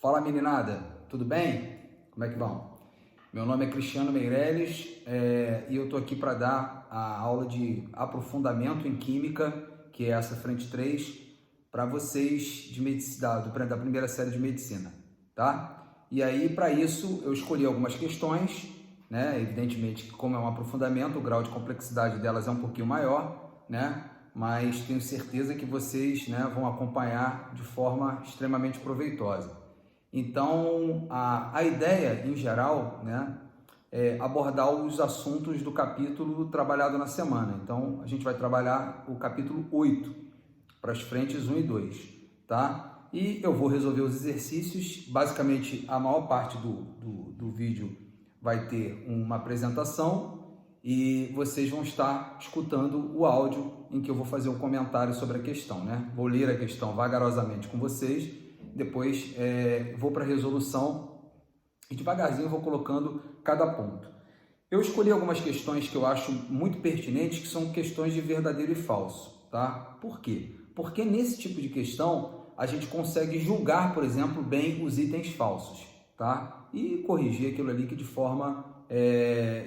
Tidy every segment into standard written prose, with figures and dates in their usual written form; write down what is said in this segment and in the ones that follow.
Fala meninada, tudo bem? Como é que vão? Meu nome é Cristiano Meirelles e eu tô aqui para dar a aula de aprofundamento em Química, que é essa frente 3, para vocês da primeira série de Medicina, tá? E aí, para isso, eu escolhi algumas questões, né? Evidentemente que como é um aprofundamento, o grau de complexidade delas é um pouquinho maior, né? Mas tenho certeza que vocês, né, vão acompanhar de forma extremamente proveitosa. Então, a ideia, em geral, né, é abordar os assuntos do capítulo trabalhado na semana. Então, a gente vai trabalhar o capítulo 8, para as frentes 1 e 2, tá? E eu vou resolver os exercícios. Basicamente, a maior parte do vídeo vai ter uma apresentação e vocês vão estar escutando o áudio em que eu vou fazer um comentário sobre a questão, né? Vou ler a questão vagarosamente com vocês, depois vou para a resolução e devagarzinho vou colocando cada ponto. Eu escolhi algumas questões que eu acho muito pertinentes, que são questões de verdadeiro e falso, tá? Por quê? Porque nesse tipo de questão a gente consegue julgar, por exemplo, bem os itens falsos, tá? E corrigir aquilo ali que de forma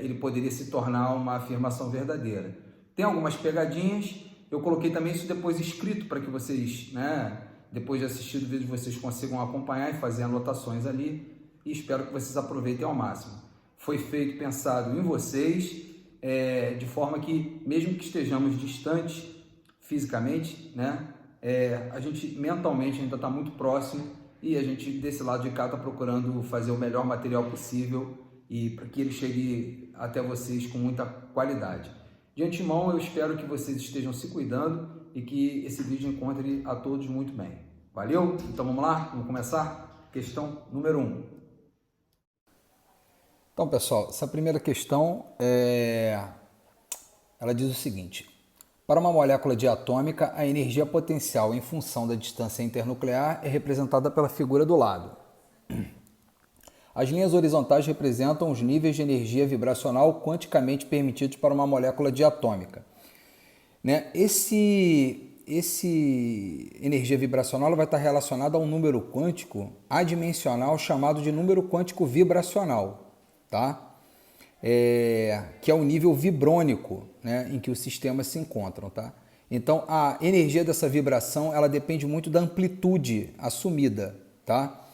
ele poderia se tornar uma afirmação verdadeira. Tem algumas pegadinhas, eu coloquei também isso depois escrito para que vocês, né, depois de assistir o vídeo, vocês consigam acompanhar e fazer anotações ali, e espero que vocês aproveitem ao máximo. Foi feito pensado em vocês, de forma que, mesmo que estejamos distantes fisicamente, né, a gente mentalmente ainda está muito próximo e a gente desse lado de cá está procurando fazer o melhor material possível e para que ele chegue até vocês com muita qualidade. De antemão, eu espero que vocês estejam se cuidando e que esse vídeo encontre a todos muito bem. Valeu? Então vamos lá? Vamos começar? Questão número 1. Então, pessoal, essa primeira questão ela diz o seguinte: para uma molécula diatômica, a energia potencial em função da distância internuclear é representada pela figura do lado. As linhas horizontais representam os níveis de energia vibracional quanticamente permitidos para uma molécula diatômica. Né? Esse energia vibracional vai estar relacionada a um número quântico adimensional chamado de número quântico vibracional, tá? Que é o nível vibrônico, né, em que os sistemas se encontram. Tá? Então, a energia dessa vibração ela depende muito da amplitude assumida. Tá?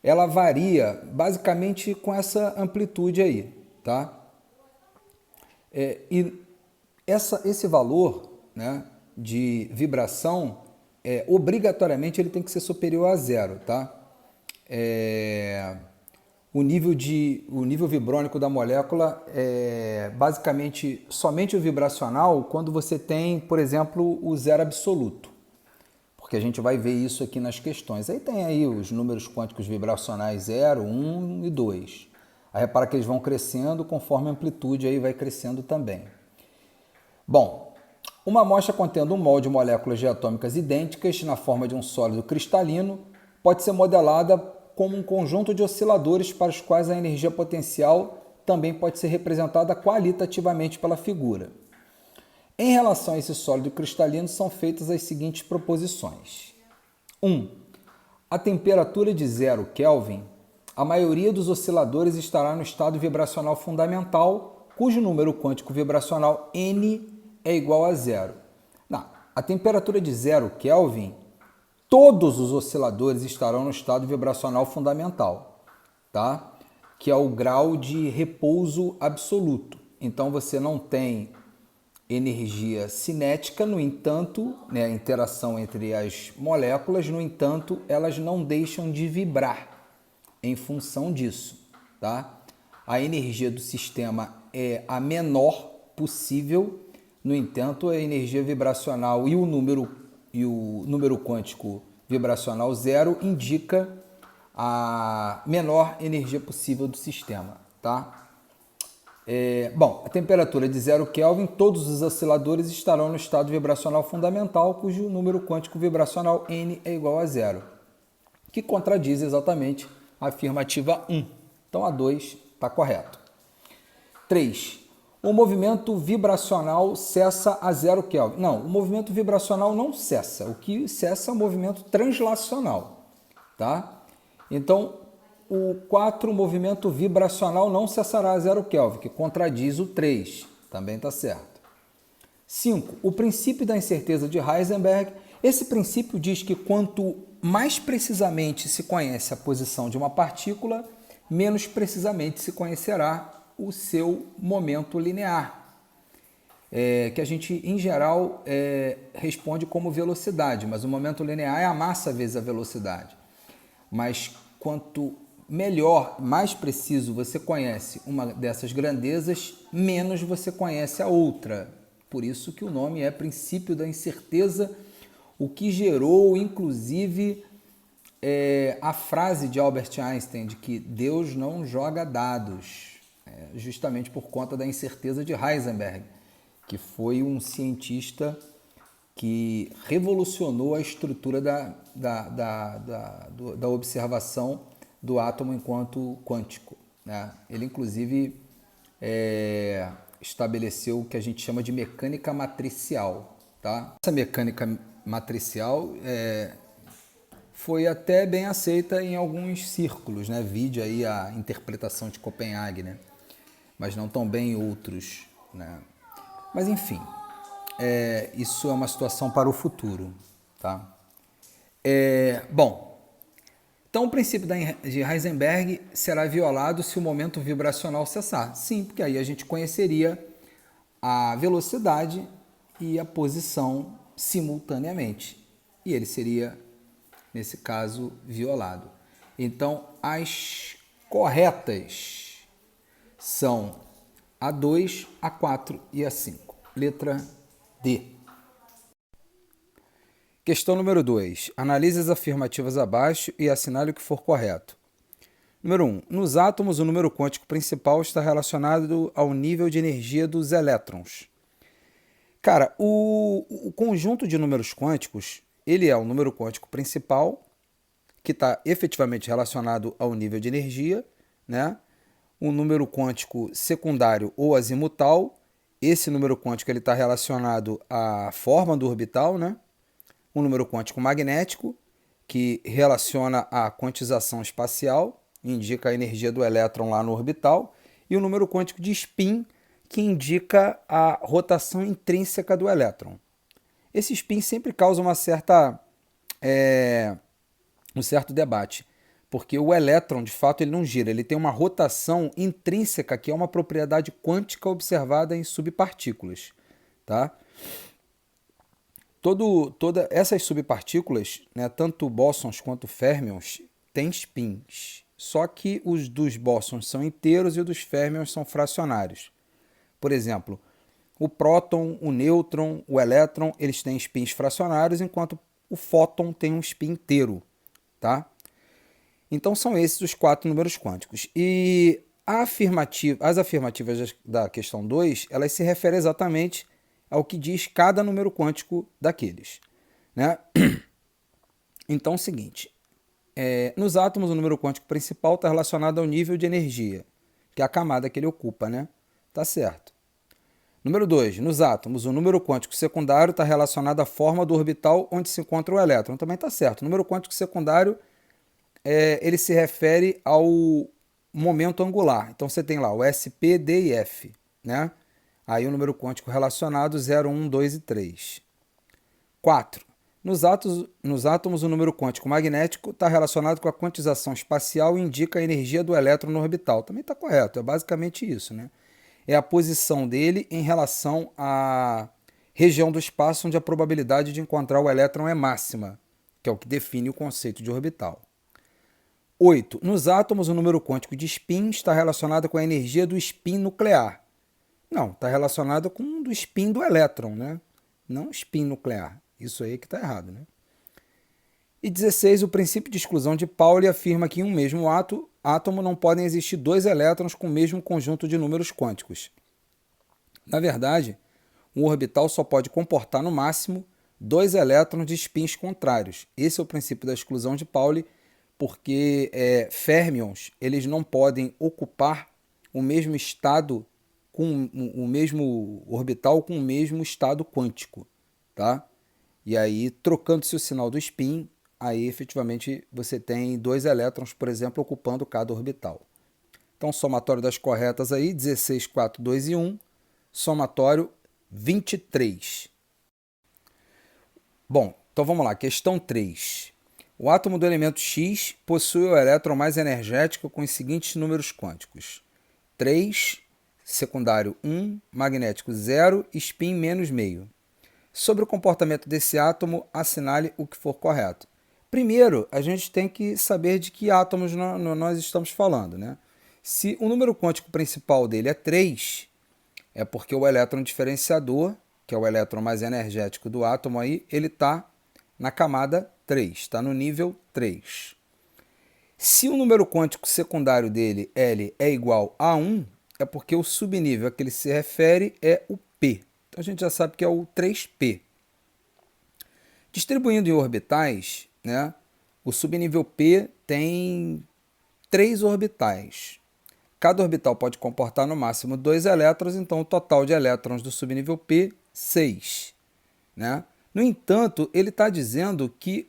Ela varia basicamente com essa amplitude aí. Tá? E esse valor, né, de vibração, obrigatoriamente ele tem que ser superior a zero. Tá? O nível vibrônico da molécula é basicamente somente o vibracional quando você tem, por exemplo, o zero absoluto. Porque a gente vai ver isso aqui nas questões. Aí tem aí os números quânticos vibracionais 0, 1 e 2. Aí repara que eles vão crescendo conforme a amplitude aí vai crescendo também. Bom, uma amostra contendo um mol de moléculas diatômicas idênticas na forma de um sólido cristalino pode ser modelada como um conjunto de osciladores para os quais a energia potencial também pode ser representada qualitativamente pela figura. Em relação a esse sólido cristalino, são feitas as seguintes proposições. 1. A temperatura de 0 Kelvin, a maioria dos osciladores estará no estado vibracional fundamental, cujo número quântico vibracional N é igual a 0. A temperatura de 0 Kelvin, todos os osciladores estarão no estado vibracional fundamental, tá? Que é o grau de repouso absoluto. Então, você não tem energia cinética, no entanto, né, a interação entre as moléculas, no entanto, elas não deixam de vibrar em função disso. Tá? A energia do sistema é a menor possível, no entanto, a energia vibracional e o número quântico vibracional 0 indica a menor energia possível do sistema. Tá? Bom, a temperatura de 0 Kelvin, todos os osciladores estarão no estado vibracional fundamental, cujo número quântico vibracional N é igual a 0, que contradiz exatamente a afirmativa 1. Então, a 2 está correto. 3. O movimento vibracional cessa a 0 Kelvin. Não, o movimento vibracional não cessa. O que cessa é o movimento translacional. tá? Então, o 4, o movimento vibracional não cessará a 0 Kelvin, que contradiz o 3, também está certo. 5, o princípio da incerteza de Heisenberg. Esse princípio diz que quanto mais precisamente se conhece a posição de uma partícula, menos precisamente se conhecerá o seu momento linear, que a gente, em geral, responde como velocidade, mas o momento linear é a massa vezes a velocidade. Mas quanto melhor, mais preciso você conhece uma dessas grandezas, menos você conhece a outra. Por isso que o nome é princípio da incerteza, o que gerou, inclusive, a frase de Albert Einstein de que Deus não joga dados, justamente por conta da incerteza de Heisenberg, que foi um cientista que revolucionou a estrutura da observação do átomo enquanto quântico, né? Ele, inclusive, estabeleceu o que a gente chama de mecânica matricial. Tá? Essa mecânica matricial foi até bem aceita em alguns círculos, né? Vide aí a interpretação de Copenhague, né? Mas não tão bem em outros, né? Mas enfim, isso é uma situação para o futuro, tá? Bom, então o princípio de Heisenberg será violado se o momento vibracional cessar. Sim, porque aí a gente conheceria a velocidade e a posição simultaneamente. E ele seria, nesse caso, violado. Então, as corretas são a 2, a 4 e a 5. Letra D. Questão número 2. Analise as afirmativas abaixo e assinale o que for correto. Número 1. Nos átomos, o número quântico principal está relacionado ao nível de energia dos elétrons. Cara, o conjunto de números quânticos, ele é o número quântico principal, que está efetivamente relacionado ao nível de energia, né? O número quântico secundário ou azimutal, esse número quântico está relacionado à forma do orbital, né? O número quântico magnético, que relaciona a quantização espacial, indica a energia do elétron lá no orbital, e o número quântico de spin, que indica a rotação intrínseca do elétron. Esse spin sempre causa um certo debate, porque o elétron, de fato, ele não gira, ele tem uma rotação intrínseca, que é uma propriedade quântica observada em subpartículas, tá? Todas essas subpartículas, né, tanto bósons quanto férmions, têm spins, só que os dos bósons são inteiros e os dos férmions são fracionários. Por exemplo, o próton, o nêutron, o elétron, eles têm spins fracionários, enquanto o fóton tem um spin inteiro, tá? Então são esses os 4 números quânticos. E as afirmativas da questão 2, elas se referem exatamente ao que diz cada número quântico daqueles, né? Então é o seguinte, nos átomos o número quântico principal está relacionado ao nível de energia, que é a camada que ele ocupa, né? Tá certo. Número 2, nos átomos o número quântico secundário está relacionado à forma do orbital onde se encontra o elétron, também tá certo. O número quântico secundário ele se refere ao momento angular. Então você tem lá o SP, D e F, né? Aí o número quântico relacionado 0, 1, 2 e 3. 4. Nos átomos, o número quântico magnético está relacionado com a quantização espacial e indica a energia do elétron no orbital. Também está correto, é basicamente isso, né? É a posição dele em relação à região do espaço onde a probabilidade de encontrar o elétron é máxima, que é o que define o conceito de orbital. 8. Nos átomos, o número quântico de spin está relacionado com a energia do spin nuclear. Não, está relacionado com o do spin do elétron, né? Não spin nuclear. Isso aí que está errado, né? E 16, o princípio de exclusão de Pauli afirma que em um mesmo átomo não podem existir 2 elétrons com o mesmo conjunto de números quânticos. Na verdade, um orbital só pode comportar no máximo 2 elétrons de spins contrários. Esse é o princípio da exclusão de Pauli, porque férmions eles não podem ocupar o mesmo estado com o mesmo orbital com o mesmo estado quântico, tá? E aí, trocando-se o sinal do spin, aí efetivamente você tem 2 elétrons, por exemplo, ocupando cada orbital. Então, somatório das corretas aí, 16, 4, 2 e 1, somatório 23. Bom, então vamos lá, questão 3. O átomo do elemento X possui o elétron mais energético com os seguintes números quânticos: 3, secundário 1, magnético 0, spin menos meio. Sobre o comportamento desse átomo, assinale o que for correto. Primeiro, a gente tem que saber de que átomos nós estamos falando, né? Se o número quântico principal dele é 3, é porque o elétron diferenciador, que é o elétron mais energético do átomo aí, ele está na camada 3, está no nível 3. Se o número quântico secundário dele, L, é igual a 1, é porque o subnível a que ele se refere é o P. Então a gente já sabe que é o 3P. Distribuindo em orbitais, né, o subnível P tem 3 orbitais. Cada orbital pode comportar no máximo 2 elétrons, então o total de elétrons do subnível P, 6. Né? No entanto, ele está dizendo que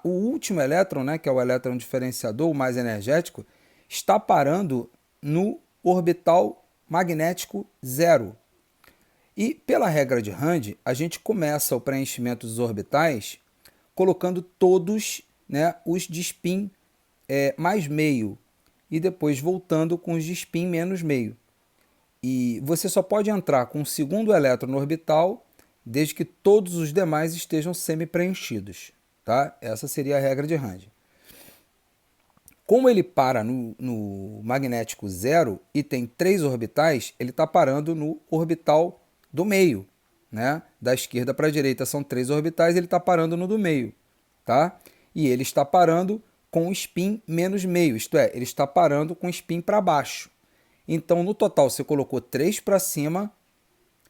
o último elétron, né, que é o elétron diferenciador, o mais energético, está parando no orbital magnético 0. E pela regra de Rand, a gente começa o preenchimento dos orbitais colocando todos, né, os de spin mais meio e depois voltando com os de spin menos meio. E você só pode entrar com o segundo elétron no orbital desde que todos os demais estejam semi-preenchidos. Tá? Essa seria a regra de Rand. Como ele para no magnético 0 e tem 3 orbitais, ele está parando no orbital do meio. Né? Da esquerda para a direita são 3 orbitais, ele está parando no do meio. Tá? E ele está parando com spin menos meio, isto é, ele está parando com spin para baixo. Então, no total, você colocou 3 para cima,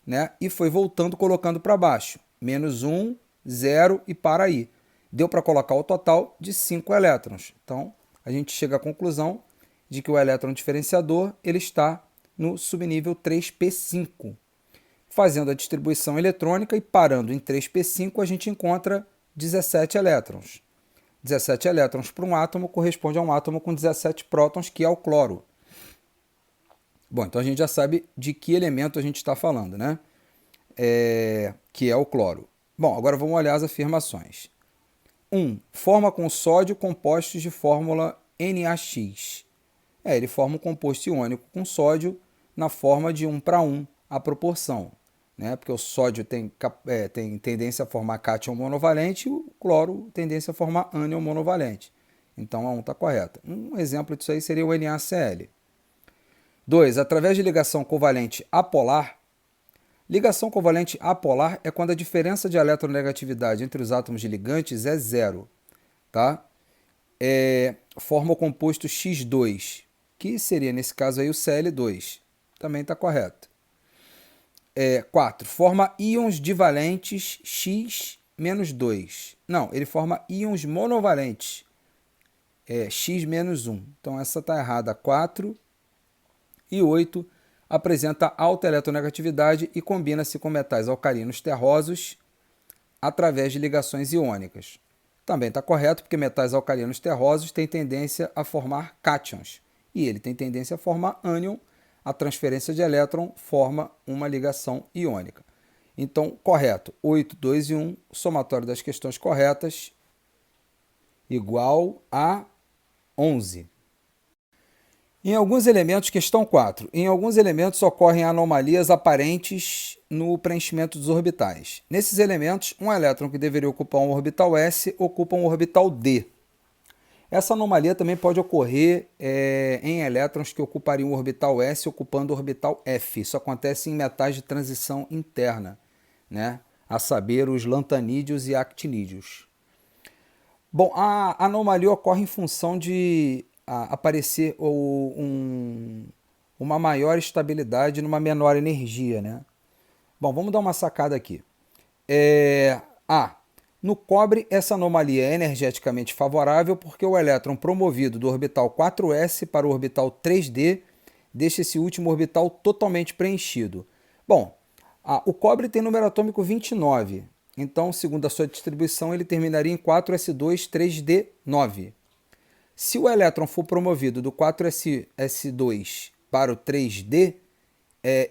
né? E foi voltando, colocando para baixo. Menos 1, 0 e para aí. Deu para colocar o total de 5 elétrons. Então, a gente chega à conclusão de que o elétron diferenciador ele está no subnível 3p5. Fazendo a distribuição eletrônica e parando em 3p5, a gente encontra 17 elétrons. 17 elétrons para um átomo corresponde a um átomo com 17 prótons, que é o cloro. Bom, então a gente já sabe de que elemento a gente está falando, né? Que é o cloro. Bom, agora vamos olhar as afirmações. 1. Forma com sódio compostos de fórmula NaX. Ele forma um composto iônico com sódio na forma de 1 para 1, a proporção. Né? Porque o sódio tem tendência a formar cátion monovalente e o cloro tendência a formar ânion monovalente. Então a 1 está correta. Um exemplo disso aí seria o NaCl. 2. Através de ligação covalente apolar. Ligação covalente apolar é quando a diferença de eletronegatividade entre os átomos de ligantes é 0. Tá? Forma o composto X2, que seria nesse caso aí o Cl2. Também está correto. 4. Forma íons divalentes X-2. Não, ele forma íons monovalentes. X-1. Então essa está errada. 4. E 8. Apresenta alta eletronegatividade e combina-se com metais alcalinos terrosos através de ligações iônicas. Também está correto, porque metais alcalinos terrosos têm tendência a formar cátions. E ele tem tendência a formar ânion. A transferência de elétron forma uma ligação iônica. Então, correto, 8, 2 e 1, o somatório das questões corretas, igual a 11. Em alguns elementos, questão 4. Em alguns elementos ocorrem anomalias aparentes no preenchimento dos orbitais. Nesses elementos, um elétron que deveria ocupar um orbital S ocupa um orbital D. Essa anomalia também pode ocorrer em elétrons que ocupariam o orbital S ocupando o orbital F. Isso acontece em metais de transição interna, né? A saber, os lantanídeos e actinídeos. Bom, a anomalia ocorre em função de aparecer uma maior estabilidade numa menor energia, né? Bom, vamos dar uma sacada aqui. No cobre, essa anomalia é energeticamente favorável porque o elétron promovido do orbital 4s para o orbital 3d deixa esse último orbital totalmente preenchido. Bom, o cobre tem número atômico 29, Então, segundo a sua distribuição, ele terminaria em 4s2, 3d9. Se o elétron for promovido do 4s2 para o 3d,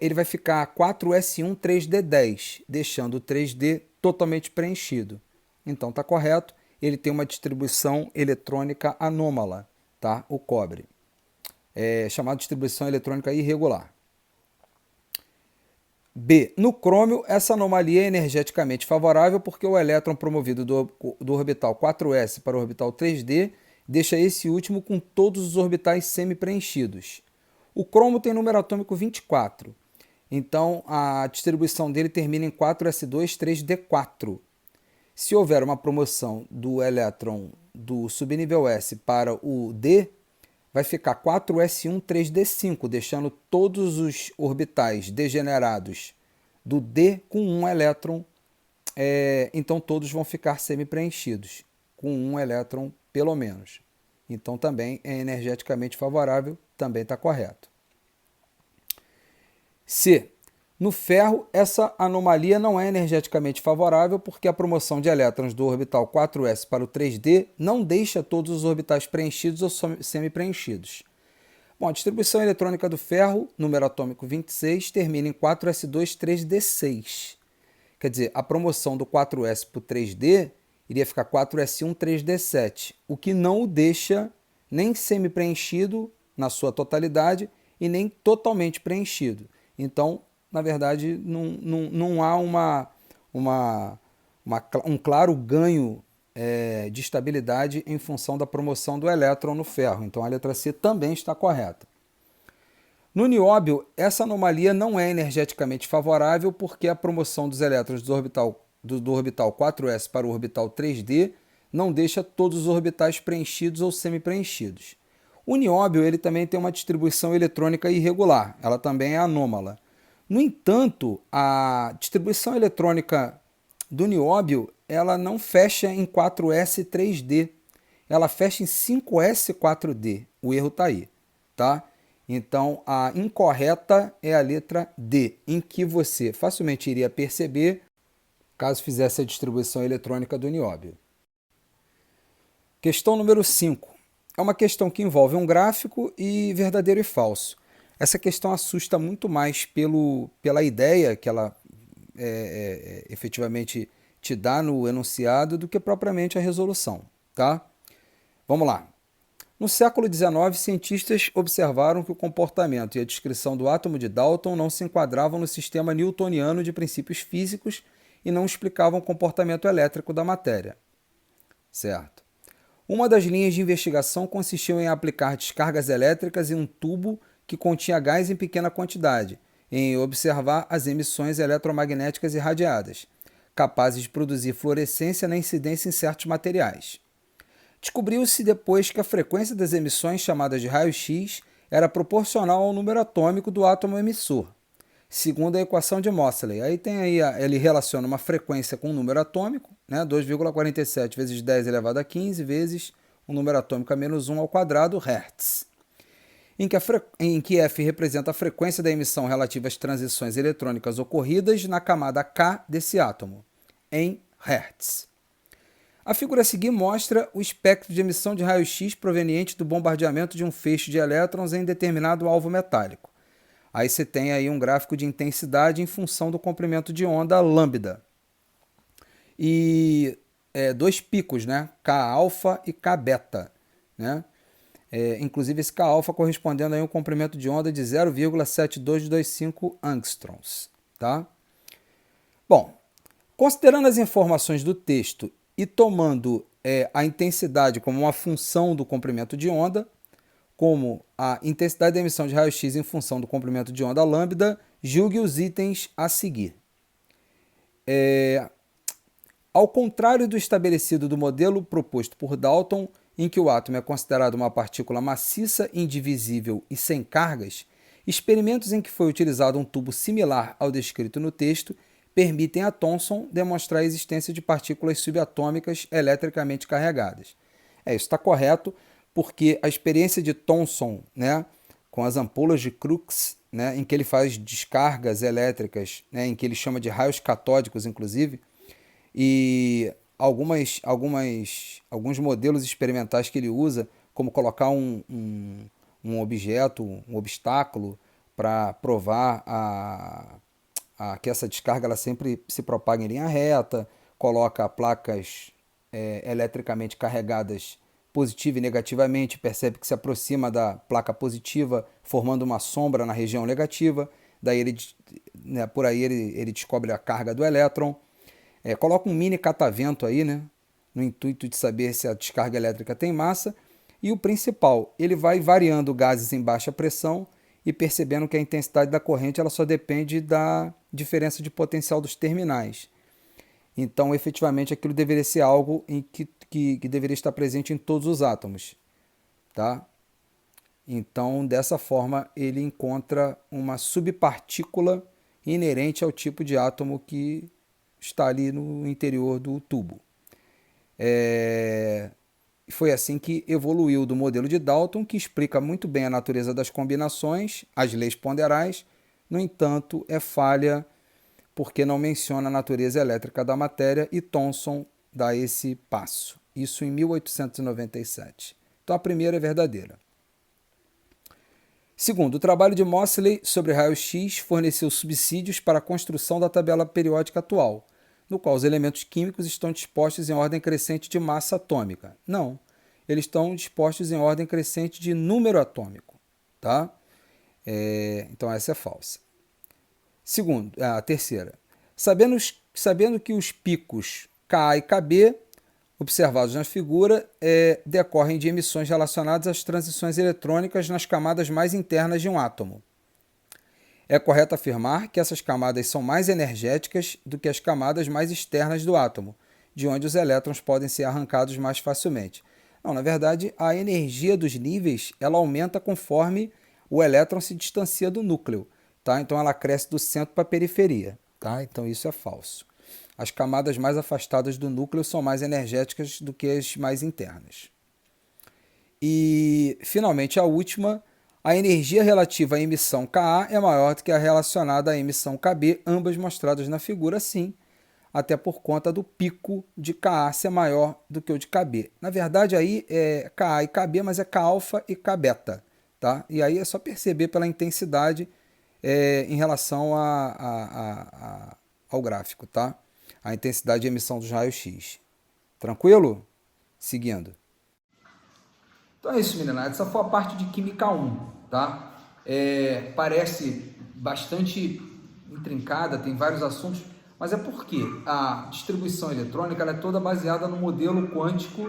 ele vai ficar 4s1, 3d10, deixando o 3d totalmente preenchido. Então, está correto. Ele tem uma distribuição eletrônica anômala, tá? O cobre. É chamada de distribuição eletrônica irregular. B. No crômio, essa anomalia é energeticamente favorável porque o elétron promovido do orbital 4s para o orbital 3d deixa esse último com todos os orbitais semi-preenchidos. O cromo tem número atômico 24, então a distribuição dele termina em 4s2, 3d4. Se houver uma promoção do elétron do subnível S para o D, vai ficar 4s1, 3d5, deixando todos os orbitais degenerados do D com um elétron, então todos vão ficar semi-preenchidos, com um elétron pelo menos. Então também é energeticamente favorável, também está correto. C. No ferro, essa anomalia não é energeticamente favorável porque a promoção de elétrons do orbital 4s para o 3d não deixa todos os orbitais preenchidos ou semi-preenchidos. Bom, a distribuição eletrônica do ferro, número atômico 26, termina em 4s2, 3d6. Quer dizer, a promoção do 4s para o 3d iria ficar 4s1, 3d7, o que não o deixa nem semi-preenchido na sua totalidade e nem totalmente preenchido. Então, na verdade, não há um claro ganho de estabilidade em função da promoção do elétron no ferro. Então, a letra C também está correta. No nióbio, essa anomalia não é energeticamente favorável porque a promoção dos elétrons do orbital 4s para o orbital 3d não deixa todos os orbitais preenchidos ou semi-preenchidos. O nióbio ele também tem uma distribuição eletrônica irregular, ela também é anômala. No entanto, a distribuição eletrônica do nióbio ela não fecha em 4s 3d, ela fecha em 5s 4d. O erro está aí, tá? Então, a incorreta é a letra D, em que você facilmente iria perceber caso fizesse a distribuição eletrônica do nióbio. Questão número 5. É uma questão que envolve um gráfico e verdadeiro e falso. Essa questão assusta muito mais pela ideia que ela efetivamente te dá no enunciado do que propriamente a resolução, tá? Vamos lá. No século XIX, cientistas observaram que o comportamento e a descrição do átomo de Dalton não se enquadravam no sistema newtoniano de princípios físicos e não explicavam o comportamento elétrico da matéria. Certo. Uma das linhas de investigação consistiu em aplicar descargas elétricas em um tubo que continha gás em pequena quantidade, e em observar as emissões eletromagnéticas irradiadas, capazes de produzir fluorescência na incidência em certos materiais. Descobriu-se depois que a frequência das emissões chamadas de raio-x era proporcional ao número atômico do átomo emissor, segundo a equação de Moseley. Aí ele relaciona uma frequência com um número atômico, né, 2,47 vezes 10 elevado a 15 vezes um número atômico a menos 1 ao quadrado, Hertz, em que F representa a frequência da emissão relativa às transições eletrônicas ocorridas na camada K desse átomo, em Hertz. A figura a seguir mostra o espectro de emissão de raio-x proveniente do bombardeamento de um feixe de elétrons em determinado alvo metálico. Aí você tem aí um gráfico de intensidade em função do comprimento de onda lambda. E dois picos, né? K-alfa e K-beta, né? Inclusive esse K-alfa correspondendo a um comprimento de onda de 0,7225 angstroms, tá? Bom, considerando as informações do texto e tomando a intensidade como uma função do comprimento de onda, como a intensidade da emissão de raio-x em função do comprimento de onda lambda, julgue os itens a seguir. Ao contrário do estabelecido do modelo proposto por Dalton, em que o átomo é considerado uma partícula maciça, indivisível e sem cargas, experimentos em que foi utilizado um tubo similar ao descrito no texto permitem a Thomson demonstrar a existência de partículas subatômicas eletricamente carregadas. Isso está correto, porque a experiência de Thomson, né, com as ampolas de Crookes, né, em que ele faz descargas elétricas, né, em que ele chama de raios catódicos, inclusive, E alguns modelos experimentais que ele usa, como colocar um objeto, um obstáculo, para provar que essa descarga ela sempre se propaga em linha reta, coloca placas eletricamente carregadas positiva e negativamente, percebe que se aproxima da placa positiva, formando uma sombra na região negativa, daí por aí ele descobre a carga do elétron, coloca um mini catavento aí, né, no intuito de saber se a descarga elétrica tem massa, e o principal, ele vai variando gases em baixa pressão e percebendo que a intensidade da corrente ela só depende da diferença de potencial dos terminais. Então, efetivamente, aquilo deveria ser algo que deveria estar presente em todos os átomos. Tá? Então, dessa forma, ele encontra uma subpartícula inerente ao tipo de átomo que está ali no interior do tubo. Foi assim que evoluiu do modelo de Dalton, que explica muito bem a natureza das combinações, as leis ponderais. No entanto, é falha porque não menciona a natureza elétrica da matéria, e Thomson dá esse passo. Isso em 1897. Então a primeira é verdadeira. Segundo, o trabalho de Moseley sobre raio-x forneceu subsídios para a construção da tabela periódica atual, no qual os elementos químicos estão dispostos em ordem crescente de massa atômica. Não, eles estão dispostos em ordem crescente de número atômico. Tá? Então essa é falsa. Segundo, a terceira. Sabendo que os picos Ka e Kb, observados na figura, decorrem de emissões relacionadas às transições eletrônicas nas camadas mais internas de um átomo. É correto afirmar que essas camadas são mais energéticas do que as camadas mais externas do átomo, de onde os elétrons podem ser arrancados mais facilmente. Não, na verdade, a energia dos níveis ela aumenta conforme o elétron se distancia do núcleo. Tá? Então ela cresce do centro para a periferia. Tá? Então isso é falso. As camadas mais afastadas do núcleo são mais energéticas do que as mais internas. E, finalmente, a última, a energia relativa à emissão Ka é maior do que a relacionada à emissão Kb, ambas mostradas na figura, sim, até por conta do pico de Ka ser maior do que o de Kb. Na verdade, aí é Ka e Kb, mas é K-alfa e K-beta. Tá? E aí é só perceber pela intensidade em relação ao gráfico, tá? A intensidade de emissão dos raios-x. Tranquilo? Seguindo. Então é isso, meninada. Essa foi a parte de Química 1, tá? Parece bastante intrincada, tem vários assuntos, mas é porque a distribuição eletrônica ela é toda baseada no modelo quântico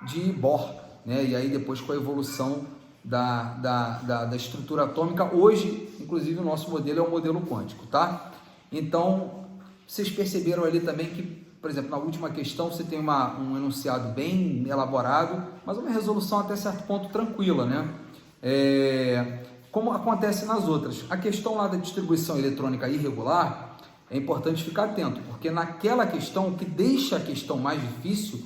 de Bohr, né? E aí depois com a evolução da estrutura atômica, hoje, inclusive, o nosso modelo é o modelo quântico, tá? Então, vocês perceberam ali também que, por exemplo, na última questão você tem um enunciado bem elaborado, mas uma resolução até certo ponto tranquila, né? Como acontece nas outras. A questão lá da distribuição eletrônica irregular, é importante ficar atento, porque naquela questão, o que deixa a questão mais difícil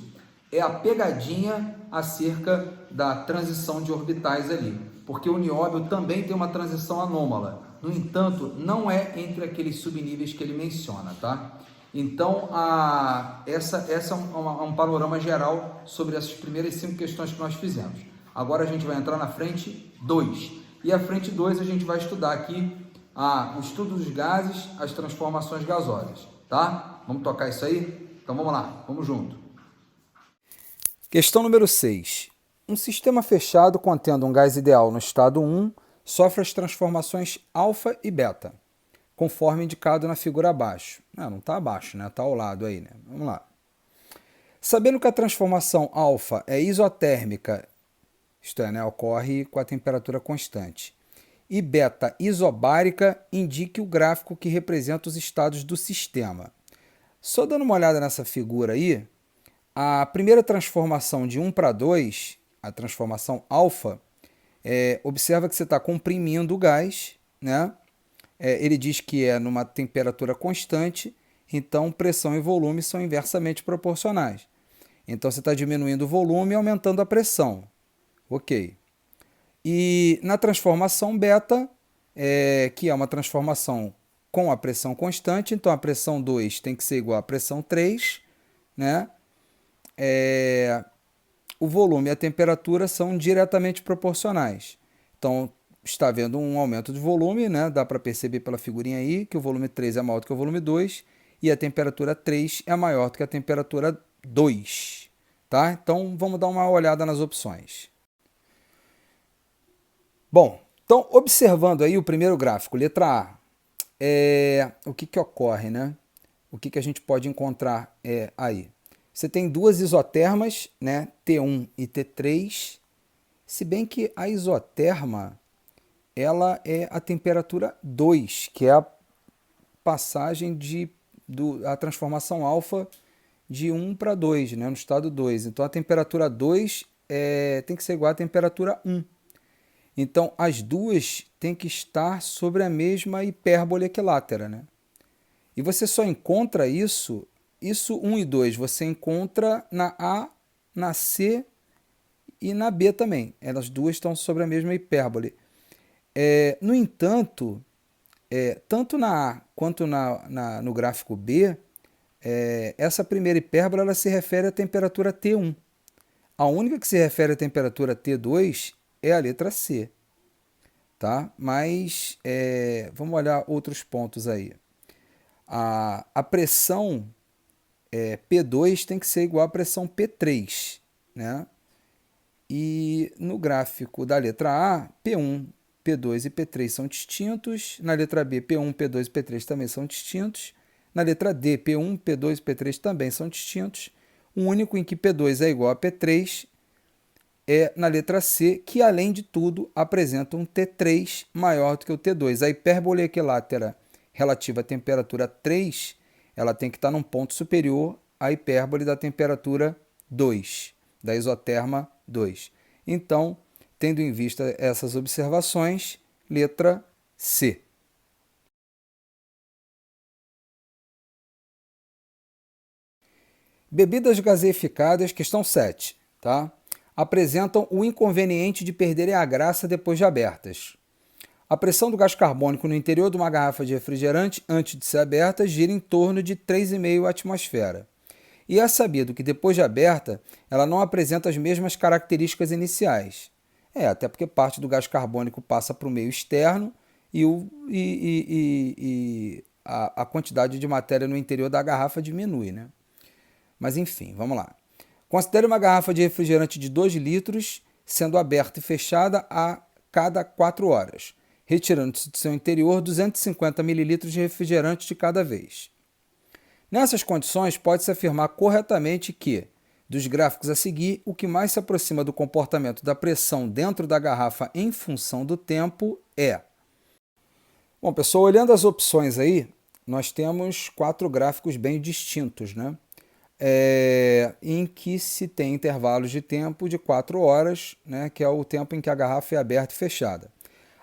é a pegadinha acerca da transição de orbitais ali, porque o nióbio também tem uma transição anômala, no entanto, não é entre aqueles subníveis que ele menciona, tá? Então, essa é um panorama geral sobre essas primeiras 5 questões que nós fizemos. Agora a gente vai entrar na frente 2, e a frente 2 a gente vai estudar aqui o estudo dos gases, as transformações gasosas, tá? Vamos tocar isso aí? Então vamos lá, vamos junto. Questão número 6. Um sistema fechado contendo um gás ideal no estado 1 sofre as transformações alfa e beta, conforme indicado na figura abaixo. Não está abaixo, né? Está ao lado aí, né? Vamos lá. Sabendo que a transformação alfa é isotérmica, isto é, né, ocorre com a temperatura constante, e beta isobárica, indique o gráfico que representa os estados do sistema. Só dando uma olhada nessa figura aí, a primeira transformação de 1 para 2, a transformação alfa, observa que você está comprimindo o gás, né? Ele diz que é numa temperatura constante, então pressão e volume são inversamente proporcionais. Então você está diminuindo o volume e aumentando a pressão. Ok. E na transformação beta, que é uma transformação com a pressão constante, então a pressão 2 tem que ser igual à pressão 3, né, o volume e a temperatura são diretamente proporcionais. Então, está havendo um aumento de volume, né? Dá para perceber pela figurinha aí que o volume 3 é maior do que o volume 2 e a temperatura 3 é maior do que a temperatura 2. Tá? Então, vamos dar uma olhada nas opções. Bom, então, observando aí o primeiro gráfico, letra A, o que ocorre, né? O que a gente pode encontrar aí? Você tem duas isotermas, né? T1 e T3, se bem que a isoterma ela é a temperatura 2, que é a passagem a transformação alfa de 1 para 2, né, no estado 2. Então a temperatura 2 tem que ser igual à temperatura 1. Então as duas têm que estar sobre a mesma hipérbole equilátera, né? E você só encontra isso 1 e 2, você encontra na A, na C e na B também. Elas duas estão sobre a mesma hipérbole. No entanto, tanto na A quanto no gráfico B, essa primeira hipérbole ela se refere à temperatura T1. A única que se refere à temperatura T2 é a letra C. Tá? Mas vamos olhar outros pontos aí. A pressão P2 tem que ser igual à pressão P3. Né? E no gráfico da letra A, P1, P2 e P3 são distintos. Na letra B, P1, P2 e P3 também são distintos. Na letra D, P1, P2 e P3 também são distintos. O único em que P2 é igual a P3 é na letra C, que além de tudo apresenta um T3 maior do que o T2. A hipérbole equilátera relativa à temperatura 3, ela tem que estar num ponto superior à hipérbole da temperatura 2, da isoterma 2. Então, tendo em vista essas observações, letra C. Bebidas gaseificadas, questão 7, tá? Apresentam o inconveniente de perderem a graça depois de abertas. A pressão do gás carbônico no interior de uma garrafa de refrigerante, antes de ser aberta, gira em torno de 3,5 atmosfera. E é sabido que depois de aberta, ela não apresenta as mesmas características iniciais. Até porque parte do gás carbônico passa para o meio externo e a quantidade de matéria no interior da garrafa diminui, né? Mas enfim, vamos lá. Considere uma garrafa de refrigerante de 2 litros sendo aberta e fechada a cada 4 horas, retirando-se de seu interior 250 ml de refrigerante de cada vez. Nessas condições, pode-se afirmar corretamente que, dos gráficos a seguir, o que mais se aproxima do comportamento da pressão dentro da garrafa em função do tempo é... Bom, pessoal, olhando as opções aí, nós temos 4 gráficos bem distintos, né? Em que se tem intervalos de tempo de 4 horas, né? Que é o tempo em que a garrafa é aberta e fechada.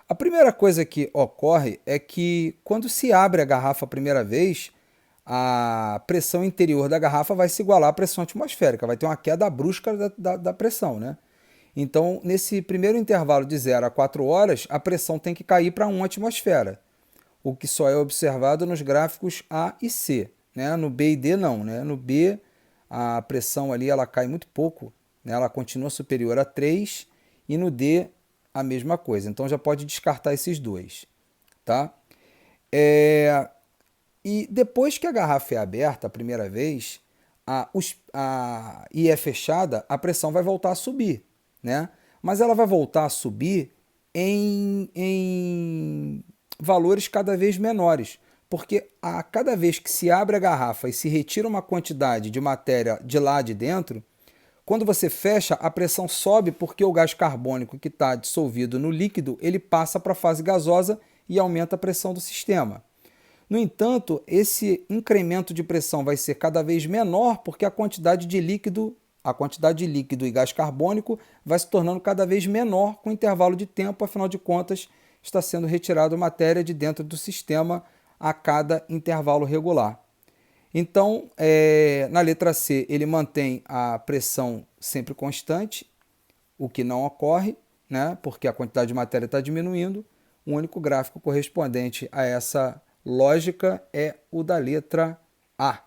A primeira coisa que ocorre é que, quando se abre a garrafa a primeira vez, a pressão interior da garrafa vai se igualar à pressão atmosférica, vai ter uma queda brusca da pressão, né? Então, nesse primeiro intervalo de 0 a 4 horas, a pressão tem que cair para 1 atmosfera, o que só é observado nos gráficos A e C, né? No B e D não, né? No B, a pressão ali ela cai muito pouco, né? Ela continua superior a 3, e no D a mesma coisa, então já pode descartar esses dois, tá? E depois que a garrafa é aberta a primeira vez e é fechada, a pressão vai voltar a subir, né? Mas ela vai voltar a subir em valores cada vez menores, porque a cada vez que se abre a garrafa e se retira uma quantidade de matéria de lá de dentro, quando você fecha, a pressão sobe porque o gás carbônico que está dissolvido no líquido, ele passa para a fase gasosa e aumenta a pressão do sistema. No entanto, esse incremento de pressão vai ser cada vez menor porque a quantidade de líquido e gás carbônico vai se tornando cada vez menor com o intervalo de tempo, afinal de contas, está sendo retirada matéria de dentro do sistema a cada intervalo regular. Então, na letra C, ele mantém a pressão sempre constante, o que não ocorre, né, porque a quantidade de matéria está diminuindo. O único gráfico correspondente a essa lógica é o da letra A.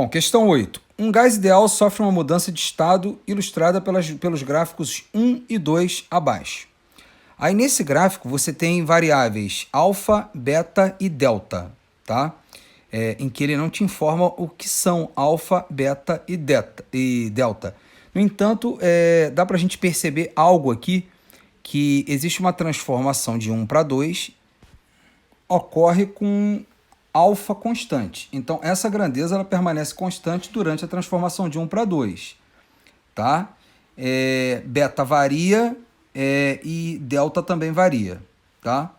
Bom, questão 8. Um gás ideal sofre uma mudança de estado ilustrada pelos gráficos 1 e 2 abaixo. Aí nesse gráfico você tem variáveis alfa, beta e delta, tá? Em que ele não te informa o que são alfa, beta e delta. No entanto, dá para a gente perceber algo aqui, que existe uma transformação de 1 para 2, ocorre com alfa constante. Então, essa grandeza ela permanece constante durante a transformação de 1 para 2. Tá? Beta varia e delta também varia. Tá?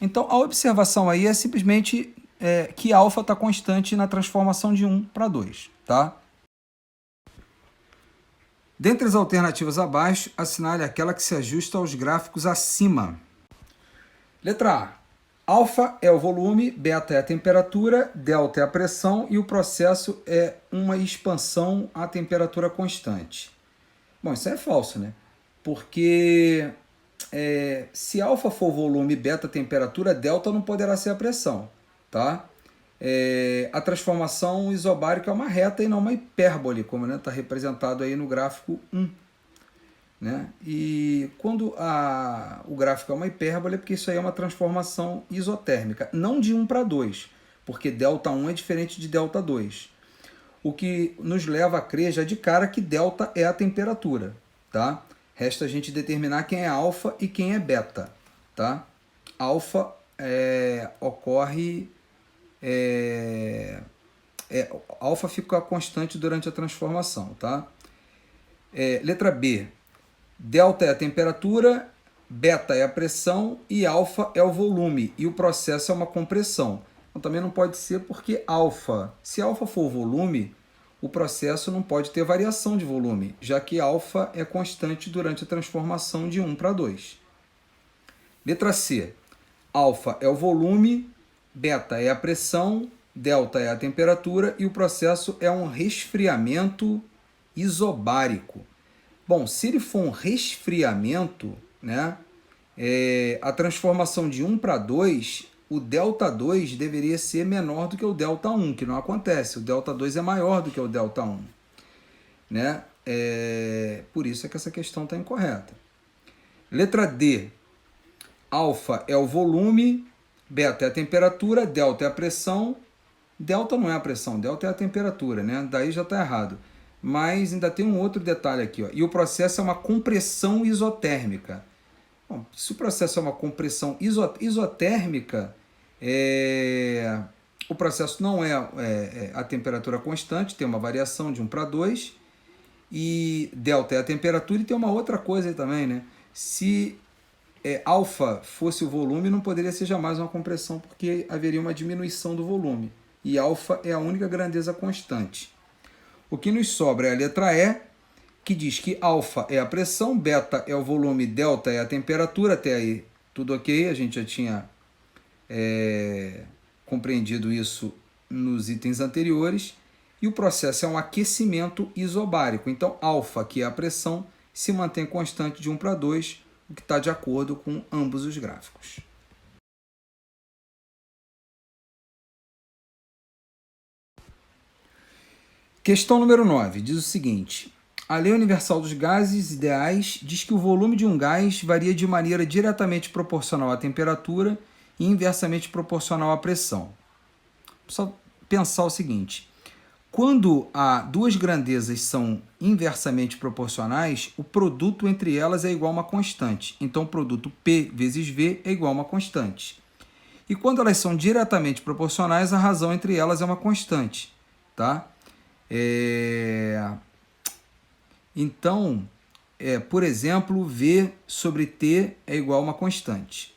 Então, a observação aí é simplesmente que alfa está constante na transformação de 1 para 2. Tá? Dentre as alternativas abaixo, assinale aquela que se ajusta aos gráficos acima. Letra A. Alfa é o volume, beta é a temperatura, delta é a pressão e o processo é uma expansão à temperatura constante. Bom, isso é falso, né? Porque se alfa for volume, beta temperatura, delta não poderá ser a pressão, tá? A transformação isobárica é uma reta e não uma hipérbole, como está representado aí no gráfico 1. Né? E quando o gráfico é uma hipérbole é porque isso aí é uma transformação isotérmica, não de 1 para 2, porque ΔI é diferente de ΔII. O que nos leva a crer já de cara que delta é a temperatura. Tá? Resta a gente determinar quem é alfa e quem é beta. Tá? Alfa ocorre... alfa fica constante durante a transformação. Tá? Letra B. Delta é a temperatura, beta é a pressão e alfa é o volume. E o processo é uma compressão. Então também não pode ser porque se alfa for o volume, o processo não pode ter variação de volume, já que alfa é constante durante a transformação de 1 para 2. Letra C. Alfa é o volume, beta é a pressão, delta é a temperatura e o processo é um resfriamento isobárico. Bom, se ele for um resfriamento, né, a transformação de 1 para 2, o ΔI deveria ser menor do que o ΔI, que não acontece. O ΔI é maior do que o ΔI. Né? Por isso é que essa questão está incorreta. Letra D. Alfa é o volume, beta é a temperatura, delta é a pressão. Delta não é a pressão, delta é a temperatura, né? Daí já está errado. Mas ainda tem um outro detalhe aqui. Ó. E o processo é uma compressão isotérmica. Bom, se o processo é uma compressão isotérmica, o processo não é a temperatura constante, tem uma variação de 1 para 2, e delta é a temperatura, e tem uma outra coisa aí também, né? Se alfa fosse o volume, não poderia ser jamais uma compressão, porque haveria uma diminuição do volume. E alfa é a única grandeza constante. O que nos sobra é a letra E, que diz que alfa é a pressão, beta é o volume, delta é a temperatura. Até aí tudo ok, a gente já tinha compreendido isso nos itens anteriores. E o processo é um aquecimento isobárico. Então, alfa, que é a pressão, se mantém constante de 1 para 2, o que está de acordo com ambos os gráficos. Questão número 9 diz o seguinte: a lei universal dos gases ideais diz que o volume de um gás varia de maneira diretamente proporcional à temperatura e inversamente proporcional à pressão. Só pensar o seguinte: quando duas grandezas são inversamente proporcionais, o produto entre elas é igual a uma constante. Então, o produto P vezes V é igual a uma constante. E quando elas são diretamente proporcionais, a razão entre elas é uma constante. Tá? Então, por exemplo, V sobre T é igual a uma constante.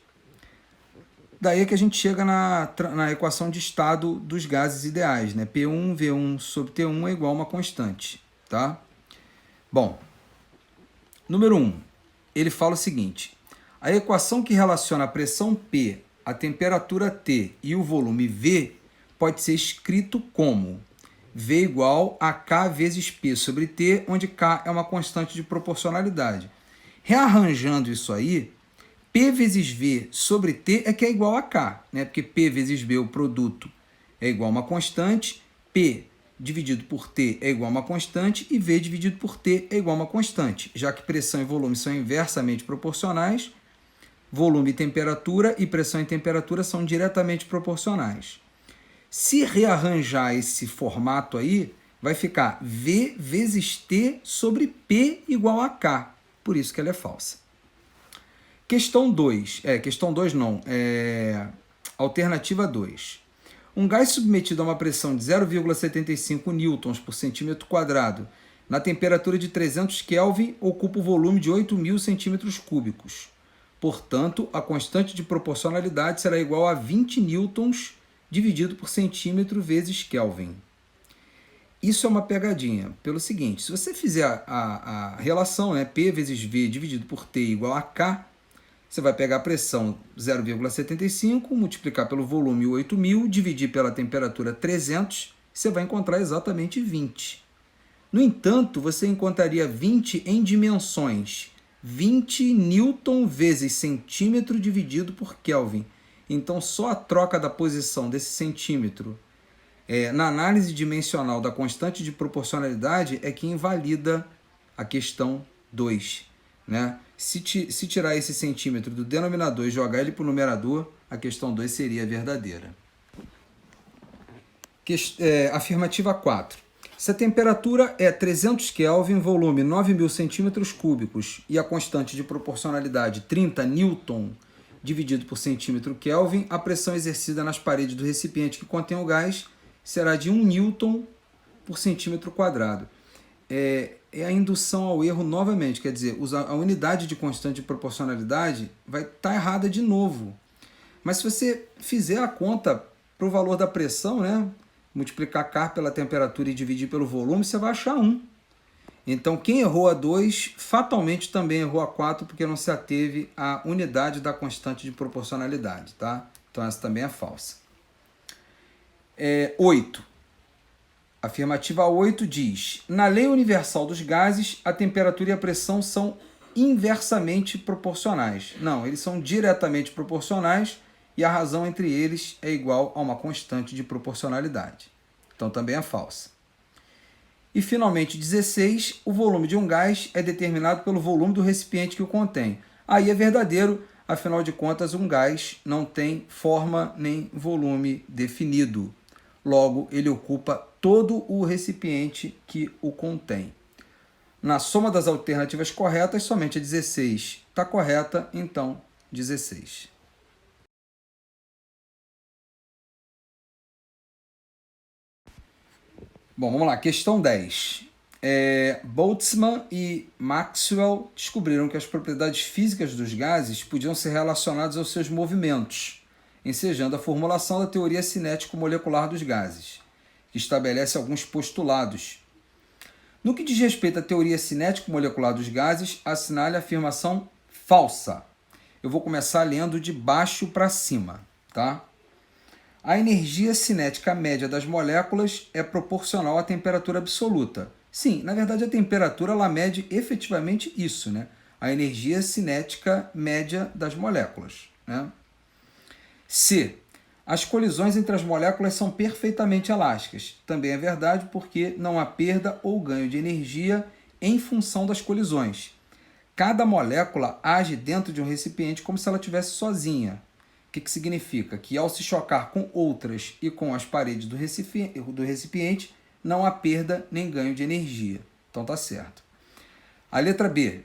Daí é que a gente chega na equação de estado dos gases ideais, né? P1, V1 sobre T1 é igual a uma constante. Tá? Bom, número 1, ele fala o seguinte: a equação que relaciona a pressão P, a temperatura T e o volume V pode ser escrito como V igual a K vezes P sobre T, onde K é uma constante de proporcionalidade. Rearranjando isso aí, P vezes V sobre T é que é igual a K, né? Porque P vezes V, o produto, é igual a uma constante, P dividido por T é igual a uma constante e V dividido por T é igual a uma constante, já que pressão e volume são inversamente proporcionais, volume e temperatura e pressão e temperatura são diretamente proporcionais. Se rearranjar esse formato aí, vai ficar V vezes T sobre P igual a K. Por isso que ela é falsa. Questão 2. Questão 2 não. Alternativa 2. Um gás submetido a uma pressão de 0,75 newtons por centímetro quadrado na temperatura de 300 Kelvin ocupa o volume de 8.000 centímetros cúbicos. Portanto, a constante de proporcionalidade será igual a 20 newtons dividido por centímetro vezes Kelvin. Isso é uma pegadinha, pelo seguinte, se você fizer a relação, né, P vezes V dividido por T igual a K, você vai pegar a pressão 0,75, multiplicar pelo volume 8.000, dividir pela temperatura 300, você vai encontrar exatamente 20. No entanto, você encontraria 20 em dimensões, 20 newton vezes centímetro dividido por Kelvin. Então, só a troca da posição desse centímetro na análise dimensional da constante de proporcionalidade é que invalida a questão 2. Né? Se tirar esse centímetro do denominador e jogar ele para o numerador, a questão 2 seria verdadeira. Afirmativa 4. Se a temperatura é 300 Kelvin, volume 9.000 centímetros cúbicos e a constante de proporcionalidade 30 newton dividido por centímetro Kelvin, a pressão exercida nas paredes do recipiente que contém o gás será de 1 newton por centímetro quadrado. É a indução ao erro novamente, quer dizer, a unidade de constante de proporcionalidade vai estar errada de novo. Mas se você fizer a conta para o valor da pressão, né, multiplicar K pela temperatura e dividir pelo volume, você vai achar 1. Então, quem errou a 2, fatalmente também errou a 4, porque não se ateve à unidade da constante de proporcionalidade. Tá? Então, essa também é falsa. 8. Afirmativa 8 diz: na lei universal dos gases, a temperatura e a pressão são inversamente proporcionais. Não, eles são diretamente proporcionais e a razão entre eles é igual a uma constante de proporcionalidade. Então também é falsa. E finalmente 16, o volume de um gás é determinado pelo volume do recipiente que o contém. Aí é verdadeiro, afinal de contas um gás não tem forma nem volume definido. Logo, ele ocupa todo o recipiente que o contém. Na soma das alternativas corretas, somente a 16 está correta, então 16. Bom, vamos lá. Questão 10. Boltzmann e Maxwell descobriram que as propriedades físicas dos gases podiam ser relacionadas aos seus movimentos, ensejando a formulação da teoria cinético-molecular dos gases, que estabelece alguns postulados. No que diz respeito à teoria cinético-molecular dos gases, assinale a afirmação falsa. Eu vou começar lendo de baixo para cima, tá? A energia cinética média das moléculas é proporcional à temperatura absoluta. Sim, na verdade a temperatura ela mede efetivamente isso, né? A energia cinética média das moléculas, né? C. As colisões entre as moléculas são perfeitamente elásticas. Também é verdade porque não há perda ou ganho de energia em função das colisões. Cada molécula age dentro de um recipiente como se ela estivesse sozinha. O que significa? Que ao se chocar com outras e com as paredes do recipiente, não há perda nem ganho de energia. Então tá certo. A letra B.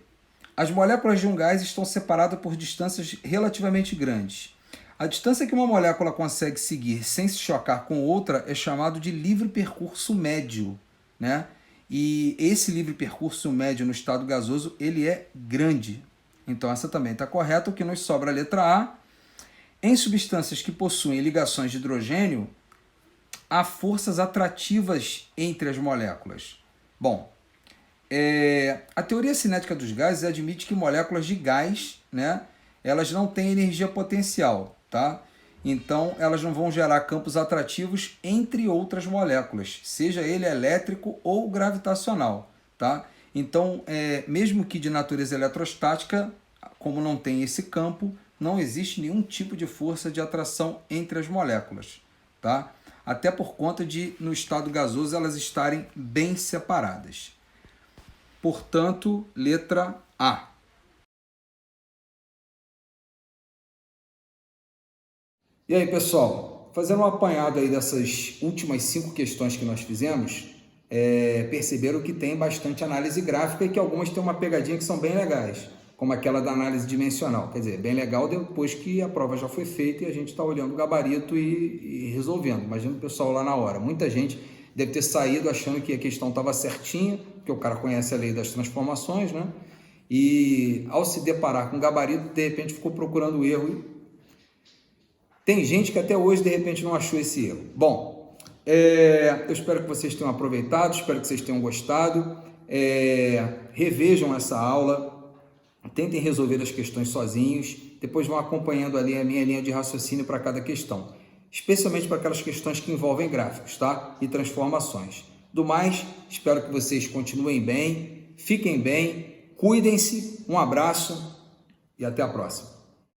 As moléculas de um gás estão separadas por distâncias relativamente grandes. A distância que uma molécula consegue seguir sem se chocar com outra é chamado de livre percurso médio, né? E esse livre percurso médio no estado gasoso, ele é grande. Então essa também está correta. O que nos sobra a letra A. Em substâncias que possuem ligações de hidrogênio, há forças atrativas entre as moléculas. Bom, a teoria cinética dos gases admite que moléculas de gás, né, elas não têm energia potencial. Tá? Então, elas não vão gerar campos atrativos entre outras moléculas, seja ele elétrico ou gravitacional. Tá? Então, mesmo que de natureza eletrostática, como não tem esse campo, não existe nenhum tipo de força de atração entre as moléculas. Tá? até por conta de, no estado gasoso, elas estarem bem separadas. Portanto, letra A. E aí, pessoal, fazendo um apanhado aí dessas últimas 5 questões que nós fizemos, perceberam que tem bastante análise gráfica e que algumas têm uma pegadinha que são bem legais, como aquela da análise dimensional. Quer dizer, bem legal depois que a prova já foi feita e a gente está olhando o gabarito e resolvendo. Imagina o pessoal lá na hora. Muita gente deve ter saído achando que a questão estava certinha, porque o cara conhece a lei das transformações, né? E ao se deparar com o gabarito, de repente ficou procurando o erro. Tem gente que até hoje, de repente, não achou esse erro. Bom, eu espero que vocês tenham aproveitado, espero que vocês tenham gostado. Revejam essa aula, tentem resolver as questões sozinhos, depois vão acompanhando ali a minha linha de raciocínio para cada questão, especialmente para aquelas questões que envolvem gráficos, tá? E transformações. Do mais, espero que vocês continuem bem, fiquem bem, cuidem-se, um abraço e até a próxima.